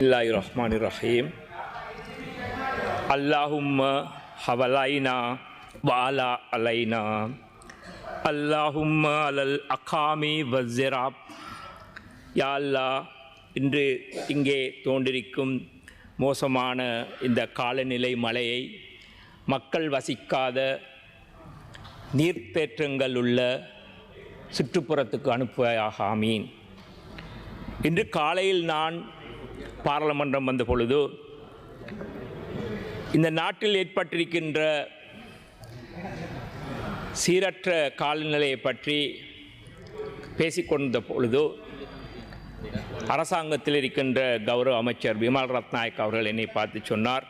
Bismillahirrahmanirrahim. Allahumma hawalaina wa ala alaina. Allahumma alal akami வஸ்ஸிராப். யா அல்லாஹ், இன்று இங்கே தோன்றிருக்கும் மோசமான இந்த காலநிலை மழையை மக்கள் வசிக்காத நீர்த்தேற்றங்கள் உள்ள சுற்றுப்புறத்துக்கு அனுப்புவாயாக ஆமீன். இன்று காலையில் நான் பாராளுமன்றம் வந்த பொழுது இந்த நாட்டில் ஏற்பட்டிருக்கின்ற சீரற்ற காலநிலையை பற்றி பேசிக்கொண்ட பொழுது அரசாங்கத்தில் இருக்கின்ற கௌரவ அமைச்சர் பிமல் ரத்நாயக் அவர்கள் என்னை பார்த்து சொன்னார்.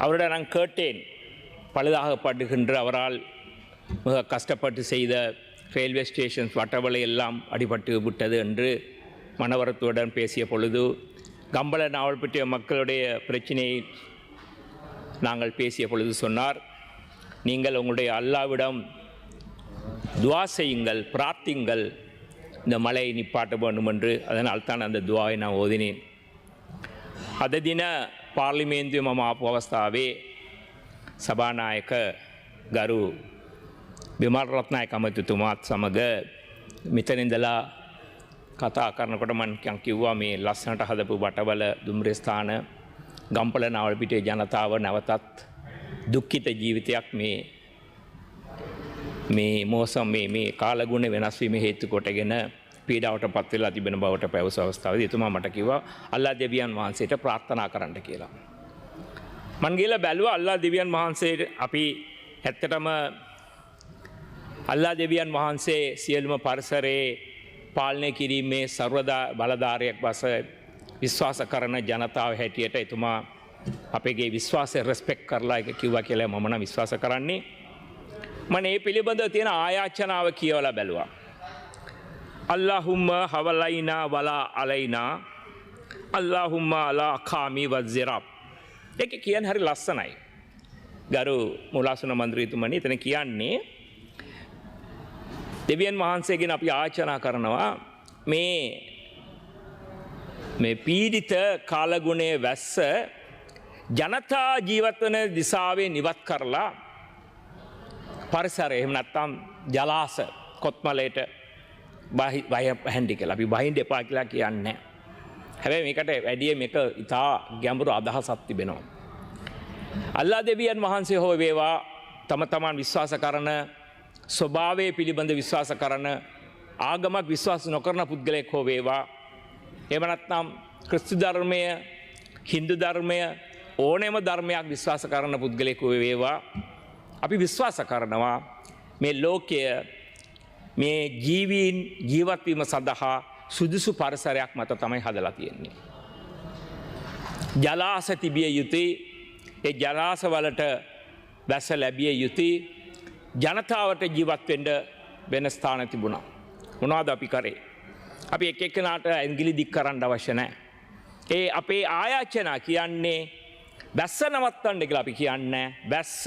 அவரிடம் நான் கேட்டேன், பழுதாகப்படுகின்ற அவரால் மிக கஷ்டப்பட்டு செய்த ரயில்வே ஸ்டேஷன்ஸ் வட்டவளை எல்லாம் அடிபட்டு விட்டது என்று மனவரத்துடன் பேசிய பொழுது, கம்பள நாவல்பட்டிய மக்களுடைய பிரச்சனையை நாங்கள் பேசிய பொழுது சொன்னார், நீங்கள் உங்களுடைய அல்லாவிடம் துவா செய்யுங்கள், பிரார்த்திங்கள், இந்த மழையை நிப்பாட்ட வேண்டும் என்று. அதனால் தான் அந்த துவாவை நான் ஓதினேன். අද දින පාර්ලිමේන්තුවේ මම ආපු අවස්ථාවේ සභානායක ගරු බිමල් රත්නායක අමාත්‍යතුමාත් සමග මෙතන ඉඳලා කතා කරනකොට මම කිව්වා මේ ලස්සනට හදපු බටවල දුම්රිය ස්ථාන ගම්පල නාවල්පිටියේ ජනතාව නැවතත් දුක්ඛිත ජීවිතයක් මේ මෝසම් මේ කාලගුණ වෙනස් වීම හේතු කොටගෙන පීඩාවට පත් වෙලා තිබෙන බවට පැවස අවස්ථාවේදී එතුමා මට කිව්වා අල්ලා දෙවියන් වහන්සේට ප්‍රාර්ථනා කරන්න කියලා. මං ගිහලා බැලුවා අල්ලා දෙවියන් වහන්සේට අපි ඇත්තටම අල්ලා දෙවියන් වහන්සේ සියලුම පරිසරයේ පාලනය කිරීමේ සර්වදා බලධාරියෙක් බස විශ්වාස කරන ජනතාව හැටියට එතුමා අපේගේ විශ්වාසය රෙස්පෙක්ට් කරලා ඒක කිව්වා කියලා මම නම් විශ්වාස කරන්නේ. මම මේ පිළිබඳව තියෙන ආයාචනාව කියවලා බැලුවා. අල්ලාහුම්මා හවලයිනා වලා අලයිනා අල්ලාහුම්මා අලා අකාමි වස්සිරාබ්. ඒක කියන්නේ හරි ලස්සනයි. ගරු මුලාසුන මන්ත්‍රීතුමනි, එතන කියන්නේ දෙවියන් වහන්සේගෙන් අපි ආචාරා කරනවා මේ පීඩිත කාලගුණයේ වැස්ස ජනතා ජීවත් වන දිශාවෙන් ඉවත් කරලා පරිසරය එහෙම නැත්නම් ජලාශ කොත්මලේට බහින්ඩි කියලා අපි බහින්ඩ එපා කියලා කියන්නේ. හැබැයි මේකට වැඩිය මේක ඉතා ගැඹුරු අදහසක් තිබෙනවා. අල්ලා දෙවියන් වහන්සේ හෝ වේවා, තම තමන් විශ්වාස කරන ස්වභාවය පිළිබඳ විශ්වාස කරන ආගමක් විශ්වාස නොකරන පුද්ගලයෙක් හෝ වේවා, එහෙම නැත්නම් ක්‍රිස්තු ධර්මය, හින්දු ධර්මය, ඕනෑම ධර්මයක් විශ්වාස කරන පුද්ගලයෙක් හෝ වේවා, අපි විශ්වාස කරනවා මේ ලෝකය මේ ජීවීන් ජීවත් වීම සඳහා සුදුසු පරිසරයක් මත තමයි හදලා තියෙන්නේ. ජලාශ තිබිය යුතුයි. ඒ ජලාශ වලට වැස්ස ලැබිය යුතුයි. ජනතාවට ජීවත් වෙන්න වෙන ස්ථාන තිබුණා. මොනවද අපි කරේ? අපි එක එක්කෙනාට ඇඟිලි දික් කරන්න අවශ්‍ය නැහැ. ඒ අපේ ආයාචනා කියන්නේ වැස්ස නවත්තන්න කියලා අපි කියන්නේ. වැස්ස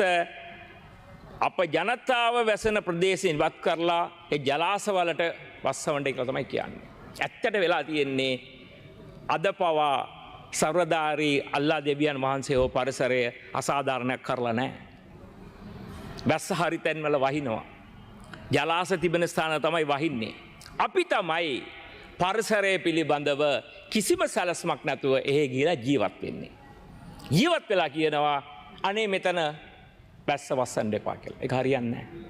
අප ජනතාව වැසෙන ප්‍රදේශයෙන් වත් කරලා ඒ ජලාශ වලට වස්සවන්න කියලා තමයි කියන්නේ. ඇත්තට වෙලා තියෙන්නේ අද පවා සර්වදාරී අල්ලා දෙවියන් වහන්සේ හෝ පරිසරය අසාධාරණයක් කරලා නැහැ. වැස්ස හරි තැන්වල වහිනවා. ජලාශ තිබෙන ස්ථාන තමයි වහින්නේ. අපි තමයි පරිසරය පිළිබඳව කිසිම සැලස්මක් නැතුව එහෙ ගිහලා ජීවත් වෙන්නේ. ජීවත් වෙලා කියනවා අනේ මෙතන වැස්ස වස්සන්න එපා කියලා. ඒක හරියන්නේ නැහැ.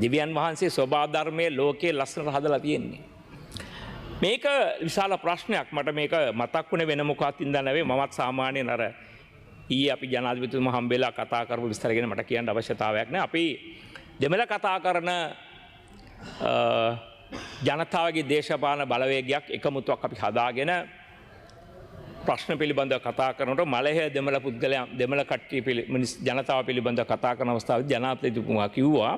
දෙවියන් වහන්සේ සෝභා ධර්මයේ ලෝකයේ ලස්සනට හදලා තියෙන්නේ. මේක විශාල ප්‍රශ්නයක්. මට මේක මතක් වුණේ වෙන මොකක්ද ඉඳන් නෙවෙයි. මමත් සාමාන්‍යයෙන් අර ඊයේ අපි ජනාධිපතිතුමා හම්බෙලා කතා කරපු විස්තර ගැන මට කියන්න අවශ්‍යතාවයක් නැහැ. අපි දෙමළ කතා කරන ජනතාවගේ දේශපාලන බලවේගයක් එකමුතුවක් අපි හදාගෙන ප්‍රශ්න පිළිබඳව කතා කරනකොට මලහේ දෙමළ පුද්ගලයන් දෙමළ කට්ටිය ජනතාව පිළිබඳව කතා කරන අවස්ථාවේදී ජනාධිපතිතුමා කිව්වා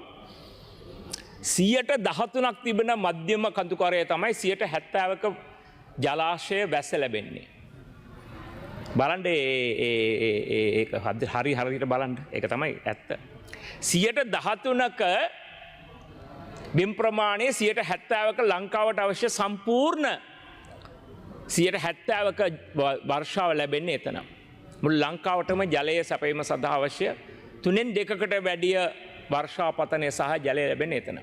113ක් තිබෙන මධ්‍යම කඳුකරය තමයි 70ක ජලාශය වැස්ස ලැබෙන්නේ. බලන්න ඒක හරියට බලන්න. ඒක තමයි ඇත්ත. 113ක බිම් ප්‍රමාණය 70ක ලංකාවට අවශ්‍ය සම්පූර්ණ 70ක වර්ෂාව ලැබෙන්නේ එතන. මුළු ලංකාවටම ජලය සැපයීම සඳහා අවශ්‍ය 3/2කට වැඩිය වර්ෂාපතනය සහ ජලය ලැබෙන්නේ එතන.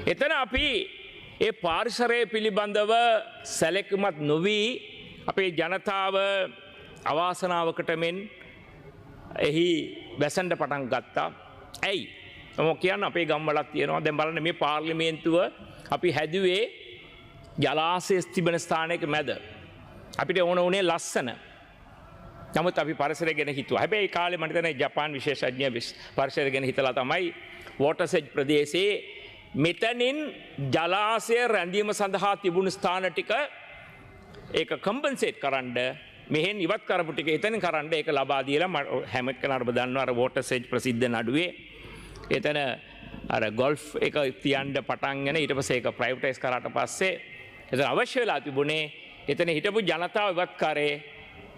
එතන අපි ඒ පාරිසරය පිළිබඳව සැලකුමත් නොවී අපේ ජනතාව අවාසනාවකට මෙන් එහි වැසන්ඩ පටන් ගත්තා. ඇයි? මම කියන්න අපේ ගම්වලක් තියෙනවා. දැන් බලන්න මේ පාර්ලිමේන්තුව අපි හැදුවේ ජලාශය තිබෙන ස්ථානයක මැද. අපිට ඕන උනේ ලස්සන. නමුත් අපි පරිසරය ගැන හිතුවා. හැබැයි ඒ කාලේ මම හිතන්නේ ජපාන් විශේෂඥ පරිසරය ගැන හිතලා තමයි වෝටර්සෙජ් ප්‍රදේශයේ මෙතනින් ජලාශය රැඳීම සඳහා තිබුණු ස්ථාන ටික ඒක කම්පන්සේට් කරන්න මෙහෙන් ඉවත් කරපු ටික එතනින් කරන්න ඒක ලබා දීලා හැම කෙනාටම දන්නවා අර වෝටර්සෙජ් ප්‍රසිද්ධ නඩුවේ එතන අර ගොල්ෆ් එක තියන්න පටන් ගෙන ඊට පස්සේ ඒක ප්‍රයිවටයිස් කරාට පස්සේ එතන අවශ්‍ය වෙලා තිබුණේ එතන හිටපු ජනතාව ඉවත් කරේ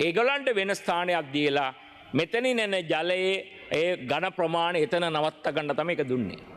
ඒගොල්ලන්ට වෙන ස්ථානයක් දීලා මෙතනින් එන ජලයේ ඒ ඝන ප්‍රමාණය එතන නවත්ත ගන්න තමයි ඒක දුන්නේ.